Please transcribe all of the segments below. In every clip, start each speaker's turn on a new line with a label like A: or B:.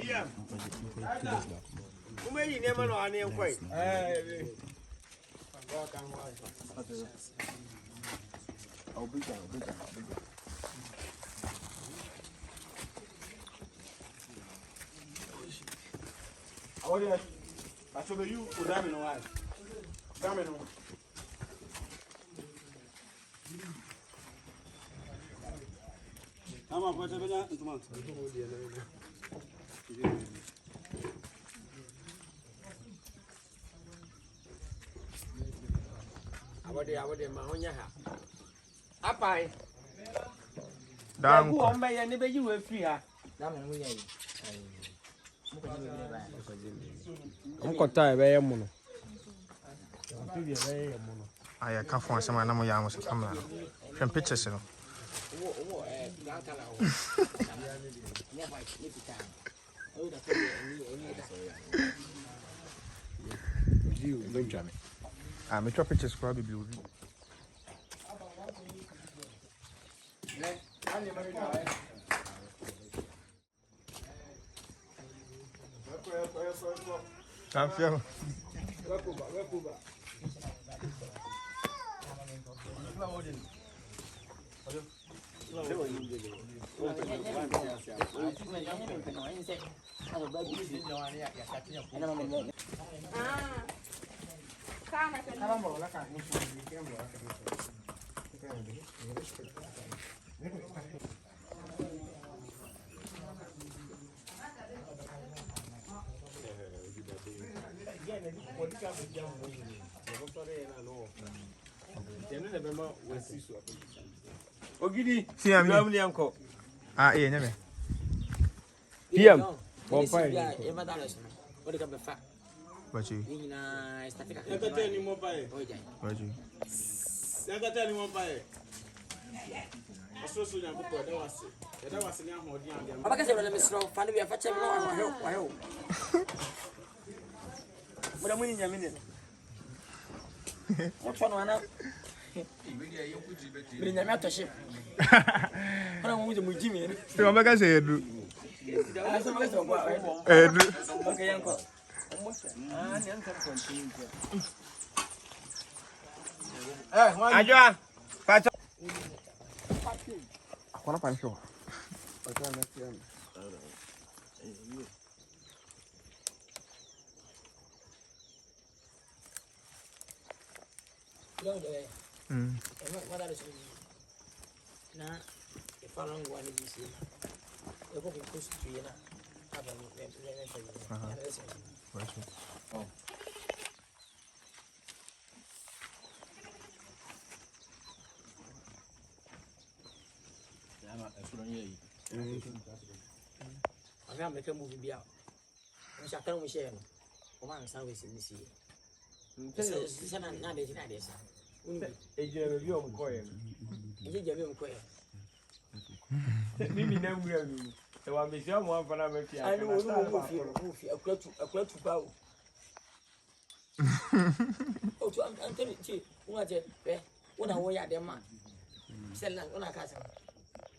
A: Yeah. Who made you never know any quite? I'll be down. Oh, yeah. I told you, damn it, no. Damn it, no. I'm a better than that. I would Mahonia. Apai. Down. Who am I? I never you were free. I'm got tired. I am mono. I can't find someone. I'm young. From pictures. I'm a pictures probably blue. Champion. Ogidi, see I'm uncle. Ah, yeah, never. PM. One fine. What the fact? What you? I can't tell you more by it. What you? I can't tell you more by it. I saw so young people. That was a young one. I can't let me slow. Find me a fetch. I hope. What am I in a minute? What's one now? Bring them out to ship. I don't want to move Jimmy. So I'm going to say, okay, uncle. Aja, pacar. Aku nak pancung. Pacar nak siapa? Emang ada sini. Nah, kalau orang di sini, aku fokus tu ya. Apa ni? Ada sini. Oh. Agak mereka movie biar. Misalkan mesti, orang sangat sini sih. Sana nada sah. Ejek dia mukoi. Mimi na mura mimi. Ewa mesia mo afana me fia. Ani wo mo fi akwatu bawo. O tu anteni ti, una je be, una wo ya de ma. Se la una casa.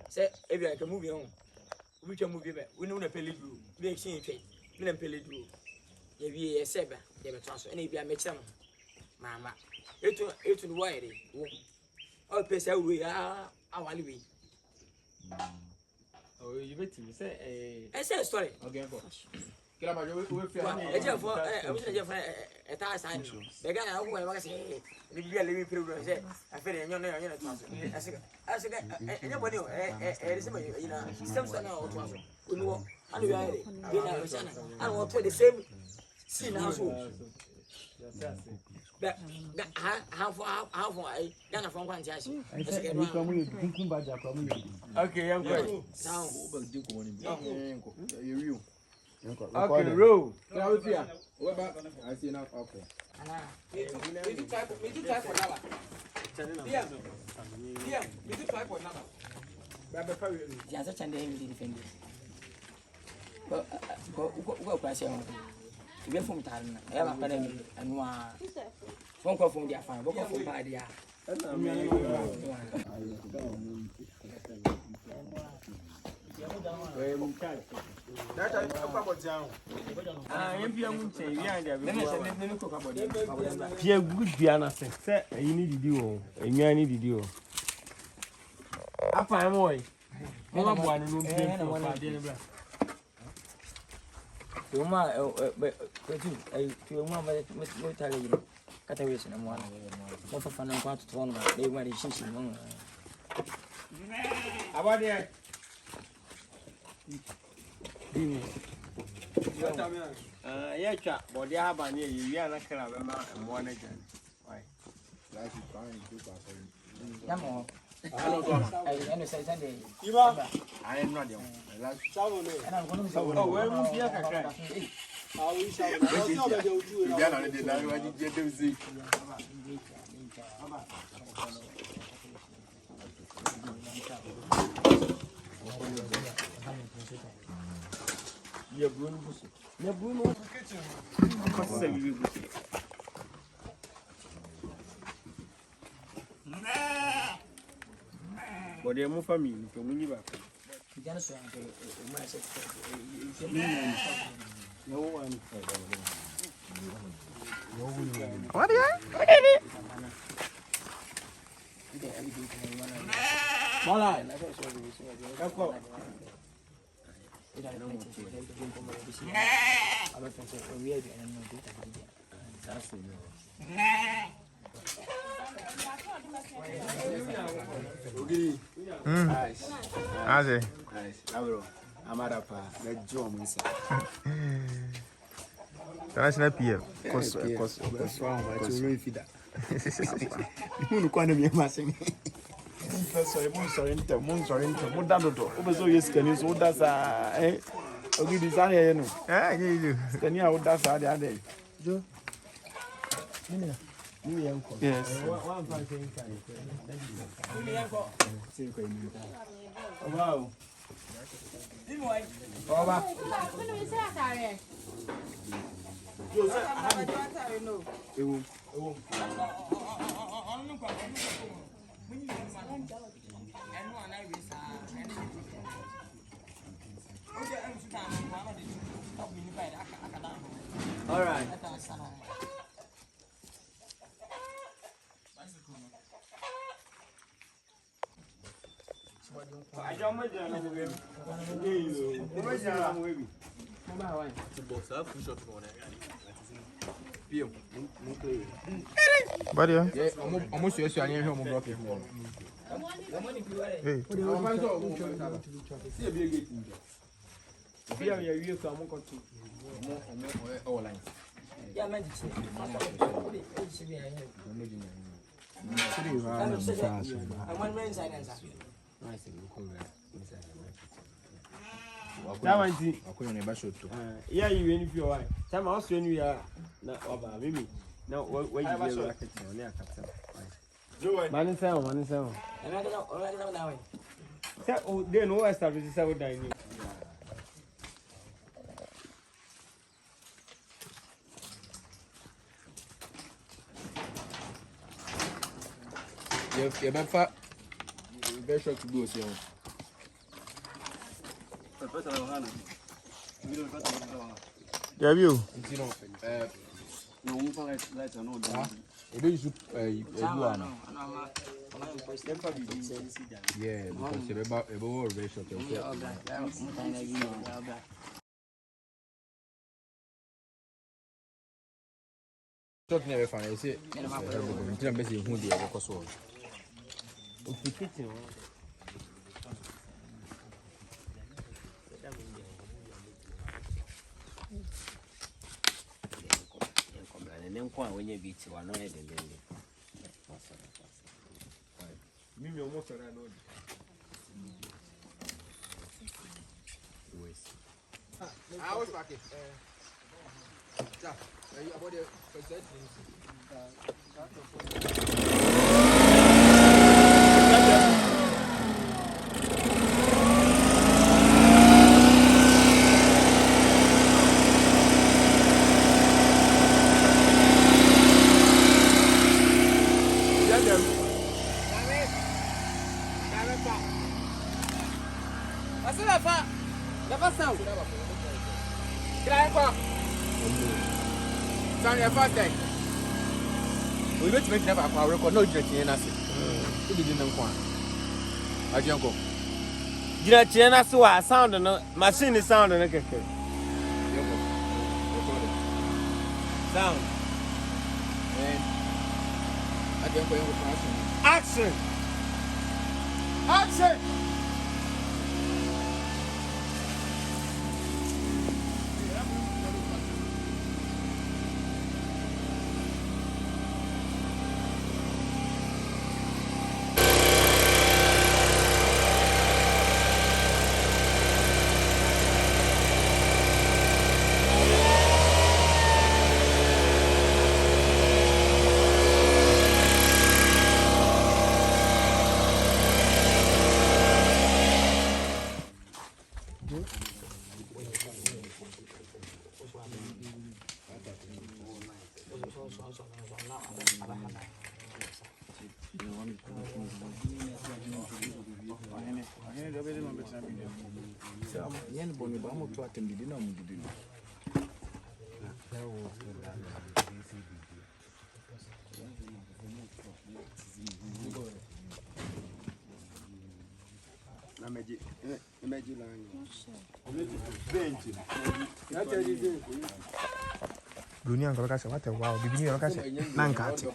A: Se e bia ke movie on. Ubi che movie be, una pelidru. Be exchange trade. Me na pelidru. Ye bi e seba, ye be transfer. Eni bia me chama. Mama. Etu no wire wo. O pesa we awali we. Oh, you bet me say say story. Okay, go. Kila ma we fi ani. E je fo e ta sign. Be ga na wo wa say ni bia le mi program say afere enyo na twaso. Asika enyo boni o se ma ina system sana o twaso. Oni wo ani we are. Be na sana. Ani wo to the same scene house. How I done from one jazz. Okay, I'm going. Sound you. Okay, roll. I see enough. Okay. You try for number. Yeah, you try for number. Just a chance to defend it. Go, question. We from Tan, I have academy and one phone call from their farm, book from Padia. Pia good piano set you need to do and you need to do. Apa moy. Mama buanu no be
B: Uma uma vai tell you. Kata wesi na mwana. Mofa fana kwa tutono na dai mari shishi mon.
A: Abade. Dini. Yeah, cha body haba ni yi ana kra be ma mo na jan. Why? Like you fine do ba for you.
B: Yamo. I say Sunday.
A: Iba. I am not young. Last
B: travel no.
A: Oh, where mu bia kakra.
B: Ah, we shall.
A: You get on the line when you get them sick. Yeah, Bruno. Yeah, Bruno. But they move family to me back. No one.
C: What are you?
A: Nice. I'm at DAPAA. Let's join me.
C: International PM.
A: Cause you can't be missing. Sorry, so yes, can you so that's okay, design, you know.
C: I need you.
A: Can you that's the other day? Joe. Yes. Wow. All right.
C: But yeah.
D: Almost yes, I am block it.
C: Hey.
B: Yeah, man.
A: That one see. Yeah, you win if you are. Time also when we are not over baby. Now what you do racket on there captain. Man sound. Oh, they know I started to say what I need.
D: You better very sure to go see him.
C: Have you?
D: No, we can let no. Ebe you yeah, because you about very short. Talk never find. I say, I'm busy who they are because of.
E: When you beat you, I know it.
A: Mimi almost ran
D: I was back. About the
B: I said
D: Sound your first day. We don't make never a record, no drinking in us. You didn't know one. I don't go.
A: Gina Chena Sua sound no machine is sound no keke. Sound.
D: I don't go
A: Action. Action.
C: Dunia ngalo kase wate wow bibini ngalo kase nankati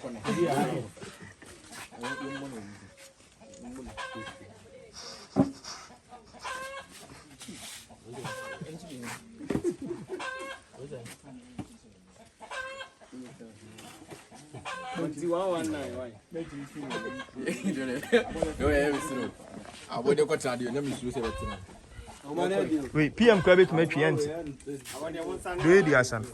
C: Wait, PM club to make client. Do it, Yasan.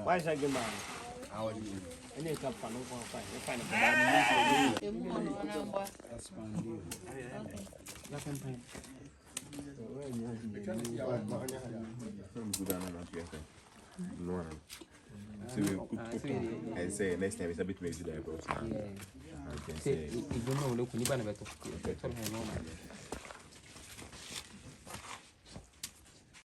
A: Why is that good man? I need to come from
F: and say next time it's a bit maybe that I can say,
B: you don't know, look, you better